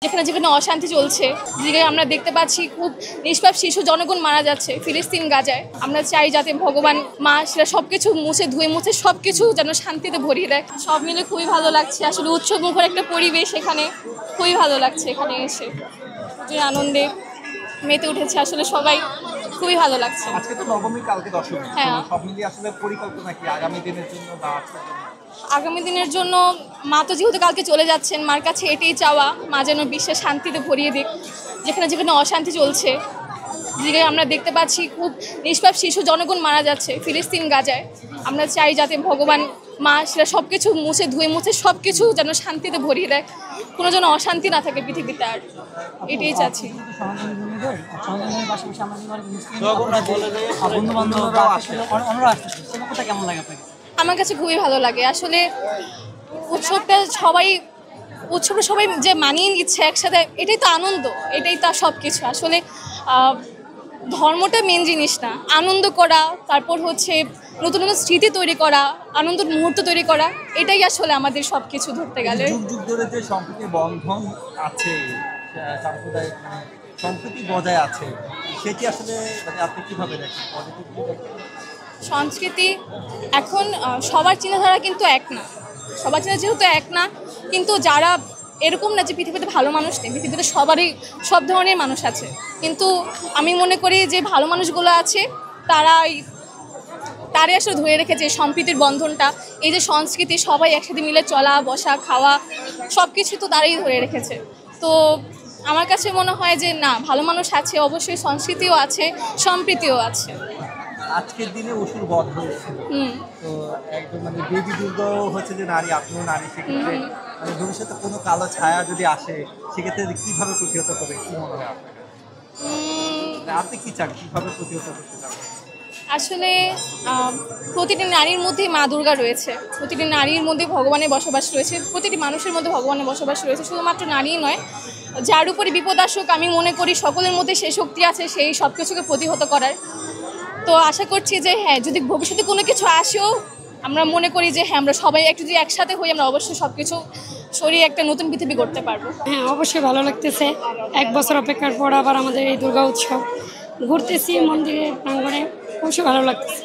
যেখানে যেখানে অশান্তি চলছে, যেখানে আমরা দেখতে পাচ্ছি খুব নিষ্পাপ শিশু জনগণ মারা যাচ্ছে ফিলিস্তিন গাজায়। আমরা চাই যাতে ভগবান মা সেটা সবকিছু মুছে সবকিছু যেন শান্তিতে ভরিয়ে দেয়। সব মিলে খুবই ভালো লাগছে, আসলে উৎসব মুখর একটা পরিবেশ এখানে, খুবই ভালো লাগছে এখানে এসে, যে আনন্দে মেতে উঠেছে আসলে সবাই, খুবই ভালো লাগছে। আজকে তো নবমী, কালকে দশমী, হ্যাঁ, সব মিলিয়ে আসলে পরিকল্পনা কি আগামী দিনের জন্য বা আগামী দিনের জন্য? মা তো যেহেতু কালকে চলে যাচ্ছেন, মার কাছে এটাই চাওয়া, মা যেন বিশ্বের শান্তিতে ভরিয়ে দিক। যেখানে যেখানে অশান্তি চলছে, যেখানে আমরা দেখতে পাচ্ছি খুব নিষ্পাপ শিশু জনগণ মারা যাচ্ছে ফিলিস্তিন গাজায়। আমরা চাই যাতে ভগবান মা সেটা সবকিছু মুছে সবকিছু যেন শান্তিতে ভরিয়ে দেয়, কোনো যেন অশান্তি না থাকে পৃথিবীতে। আর এটাই চাচ্ছি। আমার কাছে খুবই ভালো লাগে আসলে উৎসবটা সবাই যে মানিয়ে নিচ্ছে একসাথে, এটাই তো আনন্দ, এটাই তো সব কিছু। আসলে ধর্মটা মেন জিনিস না, আনন্দ করা, তারপর হচ্ছে নতুন নতুন স্মৃতি তৈরি করা, আনন্দের মুহূর্ত তৈরি করা, এটাই আসলে আমাদের সব কিছু ধরতে গেলে। যুগ যুগ ধরে যে সম্প্রীতি বন্ধন আছে, সাম্প্রদায়িক সম্প্রীতি বজায় আছে, সেটি আসলে আপনি কিভাবে দেখেন? সংস্কৃতি এখন সবার চিন্তাধারা কিন্তু এক না, সবার চিন্তা যেহেতু এক না, কিন্তু যারা এরকম না যে পৃথিবীতে ভালো মানুষ নেই, পৃথিবীতে সব ধরনের মানুষ আছে। কিন্তু আমি মনে করি যে ভালো মানুষগুলো আছে তারাই আসলে ধরে রেখেছে সম্প্রীতির বন্ধনটা, এই যে সংস্কৃতি, সবাই একসাথে মিলে চলা বসা খাওয়া সব কিছু তো তারাই ধরে রেখেছে। তো আমার কাছে মনে হয় যে না, ভালো মানুষ আছে অবশ্যই, সংস্কৃতিও আছে, সম্প্রীতিও আছে। আজকের দিনে অসুর বধ হয়েছে, তো একদম দেবী দুর্গাও হচ্ছে যে নারী, আপনিও নারী, সেক্ষেত্রে ভবিষ্যতে কোনো কালো ছায়া যদি আসে, সেক্ষেত্রে কিভাবে প্রতিহত করবে, কি মনে হয় আপনার? আপনি কি চান, কিভাবে প্রতিহত করতে চান? আসলে প্রতিটি নারীর মধ্যেই মা দুর্গা রয়েছে, প্রতিটি নারীর মধ্যে ভগবানের বসবাস রয়েছে, প্রতিটি মানুষের মধ্যে ভগবানের বসবাস রয়েছে। শুধুমাত্র নারীই নয়, যার উপরে বিপদ আসুক, আমি মনে করি সকলের মধ্যে সেই শক্তি আছে সেই সব কিছুকে প্রতিহত করার। তো আশা করছি যে হ্যাঁ, যদি ভবিষ্যতে কোনো কিছু আসেও, আমরা মনে করি যে হ্যাঁ, আমরা সবাই যদি একসাথে হই, আমরা অবশ্যই সব কিছু সরিয়ে একটা নতুন পৃথিবী করতে পারবো। হ্যাঁ, অবশ্যই ভালো লাগতেছে। 1 বছর অপেক্ষার পর আবার আমাদের এই দুর্গা উৎসব ঘুরতেছি মন্দিরের প্রাঙ্গণে, অবশ্যই ভালো লাগতেছে।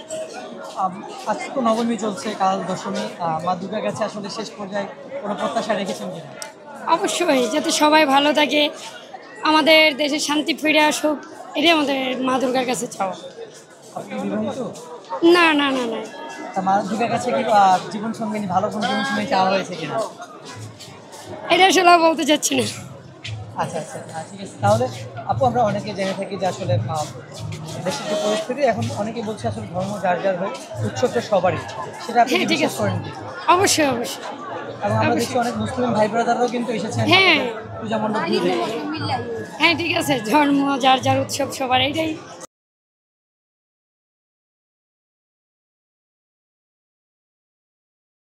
আজকে তো নবমী চলছে, কাল দশমী, মা দুর্গার কাছে আসলে শেষ পর্যায়ে কোনো প্রত্যাশা রেখেছেন কিনা? অবশ্যই, যাতে সবাই ভালো থাকে, আমাদের দেশে শান্তি ফিরে আসুক, এটাই আমাদের মা দুর্গার কাছে চাওয়া। আপনি বিবাহিত? না না না না, তা মা দুর্গার কাছে কি জীবন সঙ্গিনী, ভালো কোনো জীবন সঙ্গিনী চাওয়া হয়েছে কিনা? এটা আসলে বলতে চাচ্ছি না। আচ্ছা আচ্ছা, ঠিক আছে। তাহলে আপু, আমরা অনেকে জেনে থাকি যে আসলে দেশের যে পরিস্থিতি এখন, অনেকে বলছে আসলে ধর্ম যার যার হয়, উৎসবটা সবারই, সেটা আপনি হ্যাঁ, ঠিক বিশ্বাস আছে। করেন কি? অবশ্যই অবশ্যই। এবং আমরা দেখছি অনেক মুসলিম ভাই ব্রাদাররাও কিন্তু এসেছেন হ্যাঁ। পূজা মণ্ডপ ঘুরে। হ্যাঁ, ঠিক আছে, ধর্ম যার যার উৎসব সবার, এইটাই